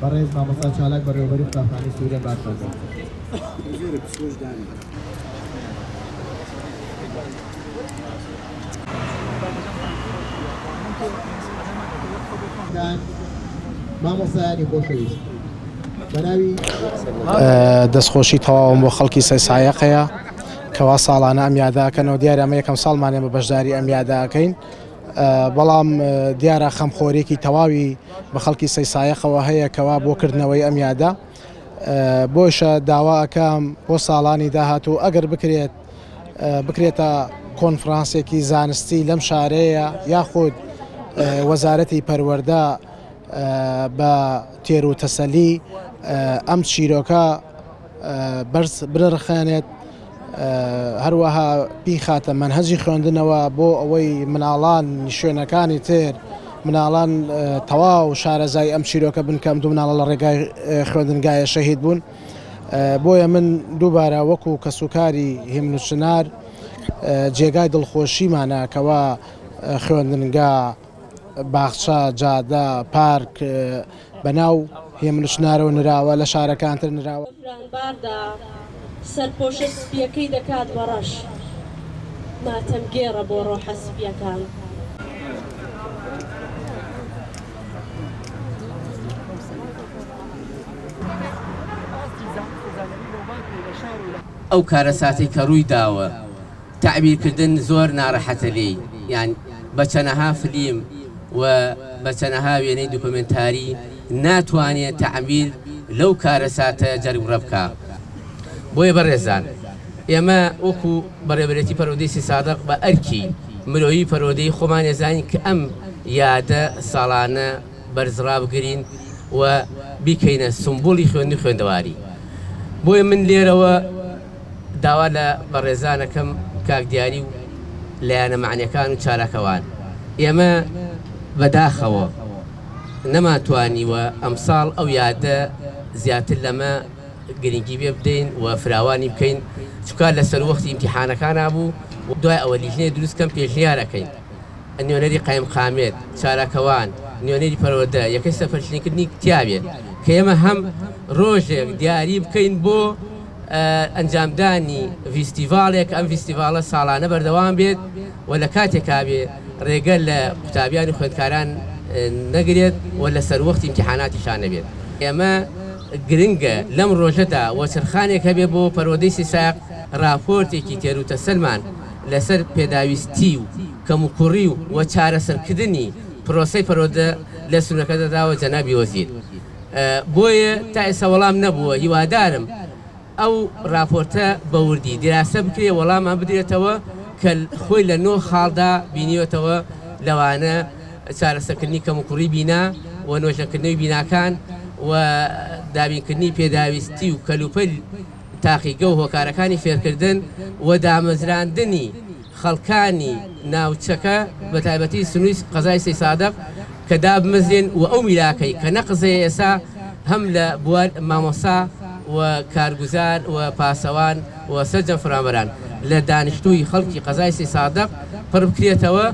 بەڕێز مامۆستا چالاک بەڕێوەبەری قوتابخانەی سوورە بارکۆزە. مامۆستایانی خۆشەویست بەناوی دەستخۆشی تەواوم بۆ خەڵکی سەیسایەقەیە کەوا ساڵانە ئەم یاداکەنەوە دیارە ئەمە یەکەم ساڵمانێ بە بەشداری ئەم یاداکەین بەڵام دیارە خەمخۆرێکی تەواوی بە خەڵکی سەیسایەقەوە هەیە کەوا بۆ کردنەوەی ئەم یادا بۆشە داواکەم بۆ ساڵانی داهاتوو ئەگەر بکرێتە کۆنفرانسێکی زانستی لەم شارەیە یاخود وەزارەتی پەروەردە بە تێر و تەسەلی ئەم چیرۆکە بەرز برخێنێت هەروەها بیخاتە منهەجی خوێندنەوە بۆ ئەوەی مناڵان شوێنەکانی تر مناڵان تەواو شارەزای ئەم چیرۆکە بنکەم دوو مناڵە لە ڕێگای خوێندنگایە شەهید بوون بۆیە من دووبارە وەکو کەسوکاری هیمنوچنار جێگای دڵخۆشیمانە کەوا خوێندنگا باخچە جادە پارک بەناو هێمنوچنارەوە نراوە لە شارەکانتر نراوە سەرپۆشە سپیەکەی دەکات بەڕەش ماتەمگێڕە بۆ ڕۆحە سپیەکان ئەو کارە ساتی کە ڕووی داوە تعبیرکردن زۆر ناڕەحەتە لێی یان بە چەنەها فلیم و بە چەنەها وێنەی دوکۆمنتاری ناتوانێت تعبیر لەو کارە ساتە جەرگڕە بکە بۆیە بەڕێزان ئێمە وەکو بەڕێوەبەرێتی پەروەردەی سی سادق بە ئەرکی مرۆیی پەروەردەی خۆمان ێزانین کە ئەم یادە ساڵانە بەرزڕا بگرین و بیکەینە سمبوڵی خوێندەواری بۆیە من لێرەوە داوا لە بەڕێزانەکەم کاک دیاری و لایەنە معنیەکان و چارەکەوان ئێمە بەداخەوە نەماتوانیوە ئەمساڵ ئەو یادە زیاتر لەمە گرنگی بێ بدەین و فراوانی بکەین چکار لەسەر وەختی ئیمتیحانەکان بوو دوای ئەوە لیژنەی دروستکەم پێشنیارەکەین نوێنەری قایمقامێت چارەکەوان نوێنەری پەروەردە یەکەی سەفەرشتنیکردنی کتیابێت کە ئێمە هەم ڕۆژێک دیاری بکەین بۆ ئەنجامدانی فیستیڤالێک ئەم فیستیڤالە ساڵانە بەردەوام بێت و لە کاتێکا بێ ڕێگە لە قوتابیان و خوێندکاران نەگرێت و لەسەر وەختی ئیمتیحاناتیشان نەبێت ئێمە گرنگە لەم ڕۆژەدا وەچرخانێک هەبێ بۆ پەروەردەی سیساق راپۆرتێکی تێر و تەسەلمان لەسەر پێداویستی و کەموکوڕی و چارەسەرکردنی پرۆسەی پەروەردە لە سنوورەکە دەداوە جەنابی وەزیر بۆیە تا ئێستا وەڵام نەبووە هیوادارم ئەو راپۆرتە بەوردی دیراسە بکرێ وەڵامان بدرێتەوە کە خۆی لە نۆ خاڵدا بینیوێتەوە لەوانە چارەسەرکردنی کەموکوڕی بینا و نۆژەکردنەوەی بیناکان و دابینکردنی پێداویستی و کەلوپەل تاقیگە و هۆکارەکانی فێرکردن و دامەزراندنی خەڵکانی ناوچەکە بە تایبەتی سنووری قەزای سی سادق کە دابمەزرێن و ئەو میراکەی کە نەقزەیە ئێستا هەم لە بوار مامۆسا و کارگوزار و پاسەوان و سەرجەم فرامەران لە دانیشتووی خەڵکی قەزای سی سادق پڕ بکرێتەوە.